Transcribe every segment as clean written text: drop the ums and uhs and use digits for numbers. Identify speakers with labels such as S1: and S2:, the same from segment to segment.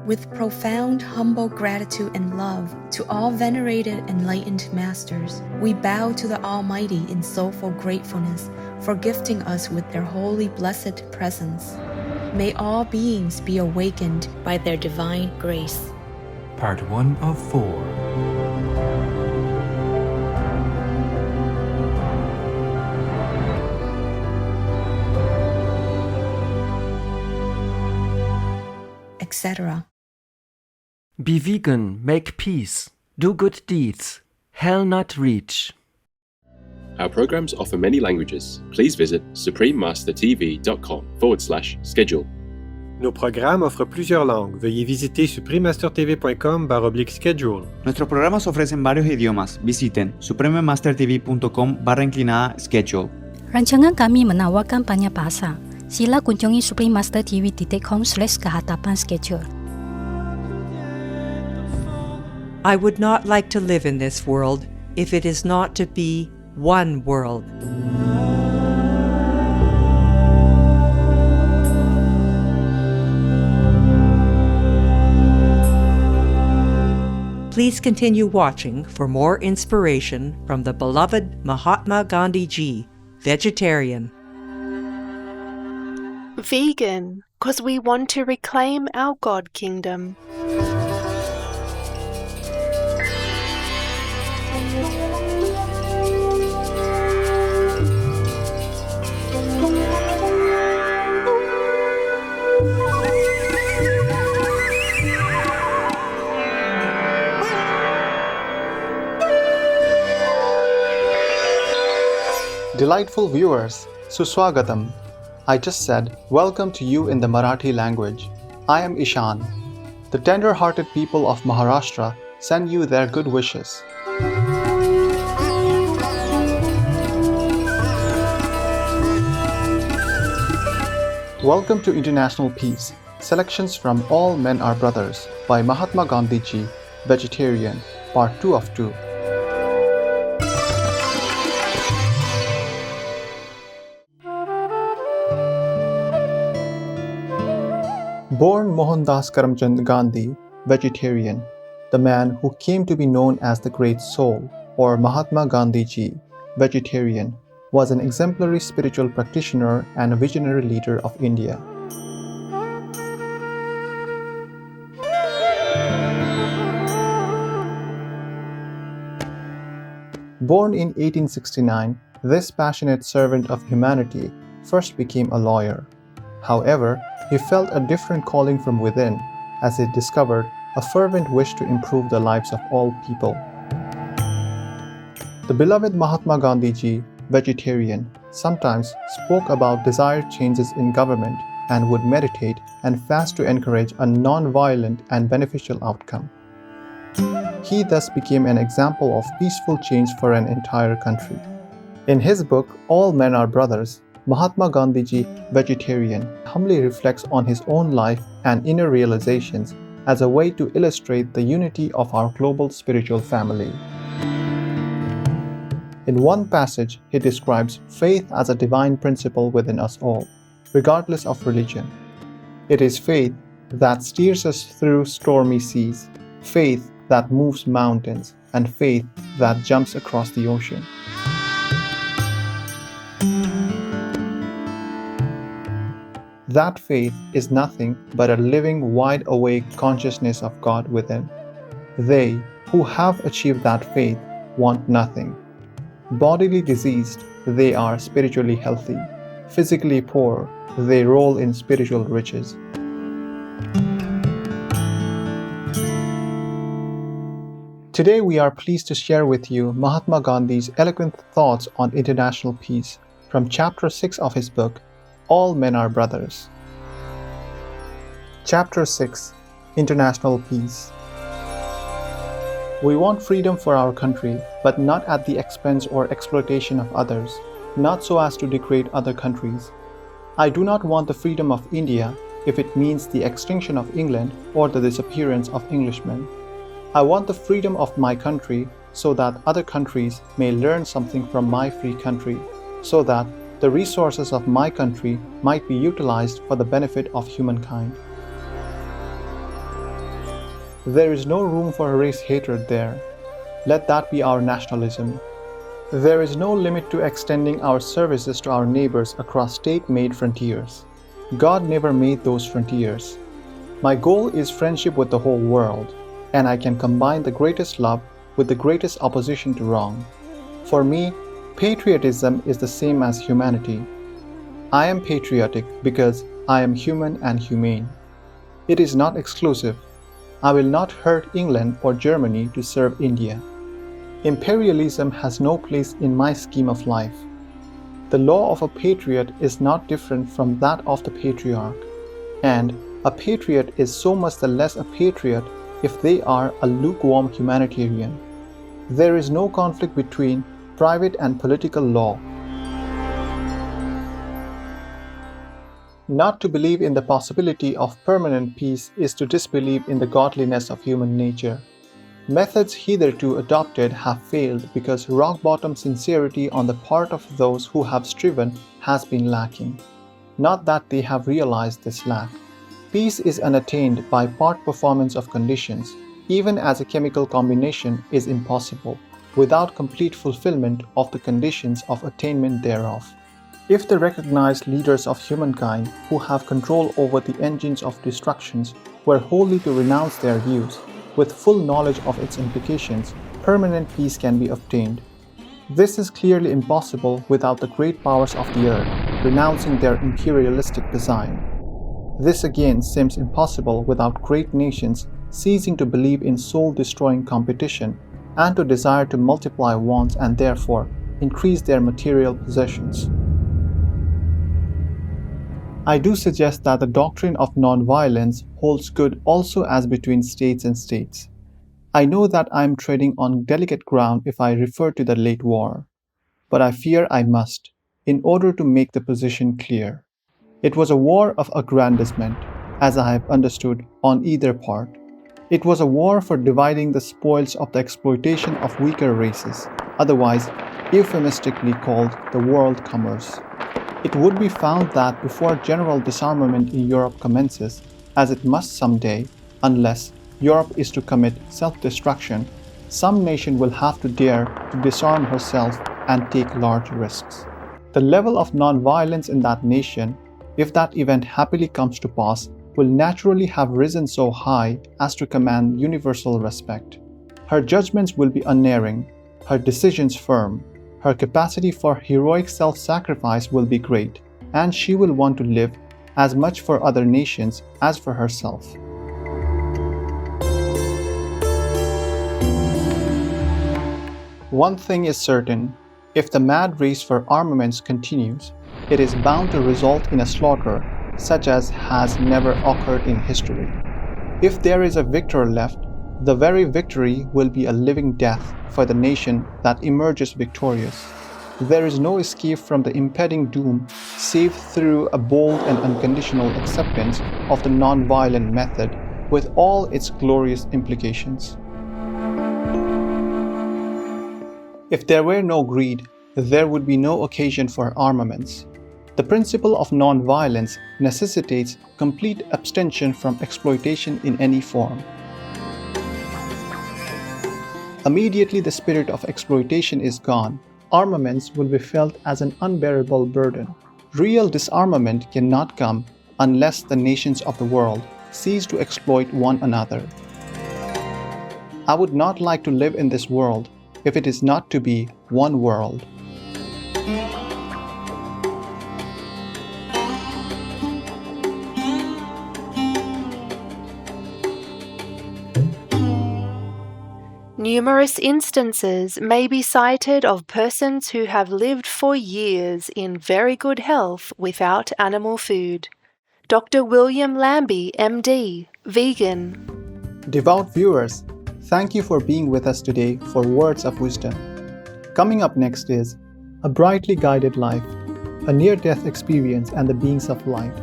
S1: With profound, humble gratitude and love to all venerated enlightened masters, we bow to the Almighty in soulful gratefulness for gifting us with their holy blessed presence. May all beings be awakened by their divine grace.
S2: Part 1 of 4.
S1: Etc.
S3: Be vegan, make peace, do good deeds, hell not reach.
S4: Our programs offer many languages. Please visit suprememastertv.com/schedule.
S5: Nos programas offrent plusieurs langues. Veuillez visiter suprememastertv.com/schedule.
S6: Nuestros programas ofrecen varios idiomas. Visiten suprememastertv.com/schedule.
S7: Rancangan kami menawarkan banyak bahasa. Sila kunjungi suprememastertv.com/kehadapan-schedule.
S8: I would not like to live in this world if it is not to be one world. Please continue watching for more inspiration from the beloved Mahatma Gandhi Ji, vegetarian.
S9: Vegan, 'cause we want to reclaim our God kingdom.
S10: Delightful viewers, Suswagatam. I just said, welcome to you in the Marathi language. I am Ishan. The tender-hearted people of Maharashtra send you their good wishes. Welcome to International Peace, selections from All Men Are Brothers by Mahatma Gandhi Ji, vegetarian, part 2 of 2. Born Mohandas Karamchand Gandhi, vegetarian, the man who came to be known as the Great Soul, or Mahatma Gandhi Ji, vegetarian, was an exemplary spiritual practitioner and a visionary leader of India. Born in 1869, this passionate servant of humanity first became a lawyer. However, he felt a different calling from within as he discovered a fervent wish to improve the lives of all people. The beloved Mahatma Gandhi Ji, vegetarian, sometimes spoke about desired changes in government and would meditate and fast to encourage a non-violent and beneficial outcome. He thus became an example of peaceful change for an entire country. In his book, All Men Are Brothers, Mahatma Gandhi Ji, vegetarian, humbly reflects on his own life and inner realizations as a way to illustrate the unity of our global spiritual family. In one passage, he describes faith as a divine principle within us all, regardless of religion. It is faith that steers us through stormy seas, faith that moves mountains, and faith that jumps across the ocean. That faith is nothing but a living, wide-awake consciousness of God within. They who have achieved that faith want nothing. Bodily diseased, they are spiritually healthy. Physically poor, they roll in spiritual riches. Today we are pleased to share with you Mahatma Gandhi's eloquent thoughts on international peace from chapter 6 of his book, All Men Are Brothers. Chapter 6, International Peace. We want freedom for our country, but not at the expense or exploitation of others, not so as to degrade other countries. I do not want the freedom of India if it means the extinction of England or the disappearance of Englishmen. I want the freedom of my country so that other countries may learn something from my free country, so that the resources of my country might be utilized for the benefit of humankind. There is no room for race hatred there. Let that be our nationalism. There is no limit to extending our services to our neighbors across state-made frontiers. God never made those frontiers. My goal is friendship with the whole world, and I can combine the greatest love with the greatest opposition to wrong. For me, patriotism is the same as humanity. I am patriotic because I am human and humane. It is not exclusive. I will not hurt England or Germany to serve India. Imperialism has no place in my scheme of life. The law of a patriot is not different from that of the patriarch, and a patriot is so much the less a patriot if they are a lukewarm humanitarian. There is no conflict between private and political law. Not to believe in the possibility of permanent peace is to disbelieve in the godliness of human nature. Methods hitherto adopted have failed because rock-bottom sincerity on the part of those who have striven has been lacking. Not that they have realized this lack. Peace is unattained by part performance of conditions, even as a chemical combination is impossible, without complete fulfillment of the conditions of attainment thereof. If the recognized leaders of humankind who have control over the engines of destructions were wholly to renounce their views, with full knowledge of its implications, permanent peace can be obtained. This is clearly impossible without the great powers of the earth renouncing their imperialistic design. This again seems impossible without great nations ceasing to believe in soul-destroying competition and to desire to multiply wants and therefore increase their material possessions. I do suggest that the doctrine of non-violence holds good also as between states and states. I know that I am treading on delicate ground if I refer to the late war, but I fear I must, in order to make the position clear. It was a war of aggrandizement, as I have understood, on either part. It was a war for dividing the spoils of the exploitation of weaker races, otherwise euphemistically called the world commerce. It would be found that before general disarmament in Europe commences, as it must someday, unless Europe is to commit self-destruction, some nation will have to dare to disarm herself and take large risks. The level of non-violence in that nation, if that event happily comes to pass, will naturally have risen so high as to command universal respect. Her judgments will be unerring, her decisions firm, her capacity for heroic self-sacrifice will be great, and she will want to live as much for other nations as for herself. One thing is certain, if the mad race for armaments continues, it is bound to result in a slaughter such as has never occurred in history. If there is a victor left, the very victory will be a living death for the nation that emerges victorious. There is no escape from the impending doom save through a bold and unconditional acceptance of the non-violent method with all its glorious implications. If there were no greed, there would be no occasion for armaments. The principle of non-violence necessitates complete abstention from exploitation in any form. Immediately the spirit of exploitation is gone, armaments will be felt as an unbearable burden. Real disarmament cannot come unless the nations of the world cease to exploit one another. I would not like to live in this world if it is not to be one world.
S9: Numerous instances may be cited of persons who have lived for years in very good health without animal food. Dr. William Lambie, MD, vegan.
S10: Devout viewers, thank you for being with us today for Words of Wisdom. Coming up next is A Brightly Guided Life, a near-death experience and the beings of light.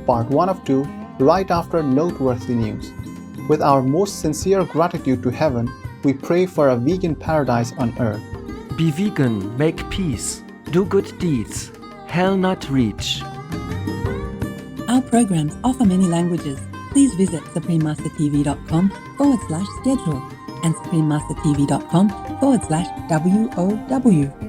S10: Part 1 of 2, right after noteworthy news. With our most sincere gratitude to heaven, we pray for a vegan paradise on earth.
S3: Be vegan, make peace, do good deeds, hell not reach.
S11: Our programs offer many languages. please visit suprememastertv.com/schedule and suprememastertv.com/WOW.